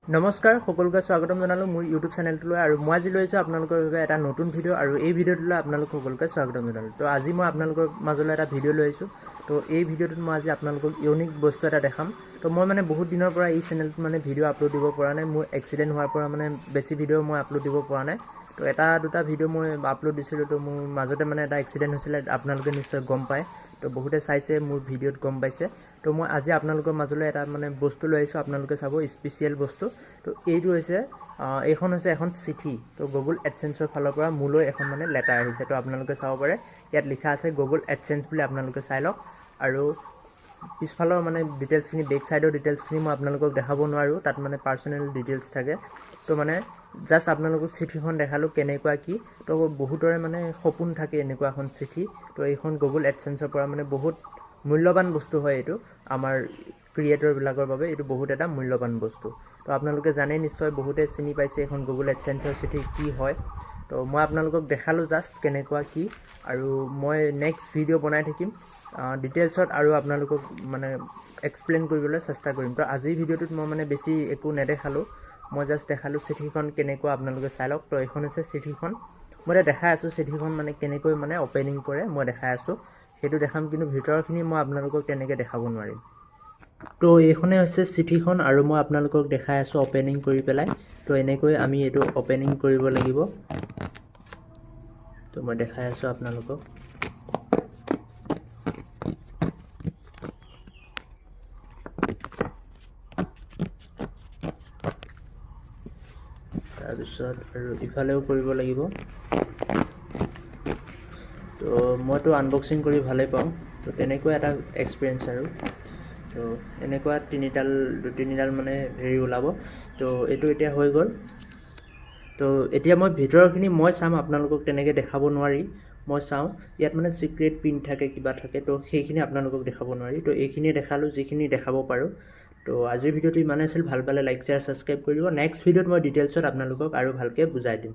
নমস্কাৰ সকলোকে স্বাগতম জনালোঁ মোৰ ইউটিউব চেনেলটোলৈ আৰু মই আজি লৈছোঁ আপোনালোকৰ বাবে এটা নতুন ভিডিঅ' আৰু এই ভিডিঅ'টোলৈ আপোনালোক সকলোকে স্বাগতম জনালোঁ। তো আজি মই আপোনালোকৰ মাজলৈ এটা ভিডিঅ' লৈ আহিছোঁ। তো এই ভিডিঅ'টোত মই আজি আপোনালোকক ইউনিক বস্তু এটা দেখাম। তো মই মানে বহুত দিনৰ পৰা এই চেনেলটোত মানে ভিডিঅ' আপলোড দিব পৰা নাই। মোৰ এক্সিডেণ্ট হোৱাৰ পৰা মানে বেছি ভিডিঅ' মই আপলোড দিব পৰা নাই। তো এটা দুটা ভিডিঅ' মই আপলোড দিছিলোঁ। তো মোৰ মাজতে মানে এটা এক্সিডেণ্ট হৈছিলে, আপোনালোকে নিশ্চয় গম পায়। তো বহুতে চাইছে মোৰ ভিডিঅ'ত গম পাইছে। তো মই আজি আপোনালোকৰ মাজলৈ এটা মানে বস্তু লৈ আহিছোঁ, আপোনালোকে চাব স্পেচিয়েল বস্তু। তো এইটো হৈছে এইখন হৈছে এখন চিঠি। তো গুগল এডচেন্সৰ ফালৰ পৰা মোলৈ এখন মানে লেটাৰ আহিছে। তো আপোনালোকে চাব পাৰে ইয়াত লিখা আছে গুগল এডচেন্স বুলি, আপোনালোকে চাই লওক। আৰু পিছফালৰ মানে ডিটেইলছখিনি, বেক ছাইডৰ ডিটেইলছখিনি মই আপোনালোকক দেখাব নোৱাৰোঁ, তাত মানে পাৰ্চনেল ডিটেইলছ থাকে। তো মানে জাষ্ট আপোনালোকক চিঠিখন দেখালোঁ কেনেকুৱা কি। তো বহুতৰে মানে সপোন থাকে এনেকুৱা এখন চিঠি। তো এইখন গুগল এডচেন্সৰ পৰা মানে বহুত মূল্যৱান বস্তু হয় এইটো, আমাৰ ক্ৰিয়েটৰবিলাকৰ বাবে এইটো বহুত এটা মূল্যৱান বস্তু। তো আপোনালোকে জানেই নিশ্চয়, বহুতে চিনি পাইছে এইখন গুগল এডচেন্সৰ চিঠি কি হয়। তো মই আপোনালোকক দেখালোঁ জাষ্ট কেনেকুৱা কি, আৰু মই নেক্সট ভিডিঅ' বনাই থাকিম ডিটেইলছত আৰু আপোনালোকক মানে এক্সপ্লেইন কৰিবলৈ চেষ্টা কৰিম। তো আজিৰ ভিডিঅ'টোত মই মানে বেছি একো নেদেখালোঁ, মই জাষ্ট দেখালোঁ চিঠিখন কেনেকুৱা, আপোনালোকে চাই লওক। তো এইখন হৈছে চিঠিখন, মই এতিয়া দেখাই আছোঁ চিঠিখন মানে কেনেকৈ মানে অ'পেনিং কৰে মই দেখাই আছোঁ, সেইটো দেখাম। কিন্তু ভিতৰৰখিনি মই আপোনালোকক তেনেকৈ দেখাব নোৱাৰিম। তো এইখনে হৈছে চিঠিখন আৰু মই আপোনালোকক দেখাই আছোঁ অ'পেনিং কৰি পেলাই। তো এনেকৈ আমি এইটো অ'পেনিং কৰিব লাগিব। তো মই দেখাই আছোঁ আপোনালোকক। তাৰপিছত আৰু ইফালেও কৰিব লাগিব। তো মইতো আনবক্সিং কৰি ভালেই পাওঁ, তো তেনেকুৱা এটা এক্সপিৰিয়েঞ্চ আৰু। তো এনেকুৱা তিনিডাল মানে হেৰি ওলাব। তো এইটো এতিয়া হৈ গ'ল। তো এতিয়া মই ভিতৰৰখিনি মই চাম, আপোনালোকক তেনেকৈ দেখাব নোৱাৰি। মই চাওঁ ইয়াত মানে ছিক্ৰেট পিন থাকে, কিবা থাকে, তো সেইখিনি আপোনালোকক দেখাব নোৱাৰি। তো এইখিনিয়ে দেখালোঁ যিখিনি দেখাব পাৰোঁ। তো আজিৰ ভিডিঅ'টো ইমানেই আছিল। ভাল পালে লাইক শ্বেয়াৰ ছাবস্ক্ৰাইব কৰি দিব। নেক্সট ভিডিঅ'ত মই ডিটেইলছত আপোনালোকক আৰু ভালকৈ বুজাই দিম।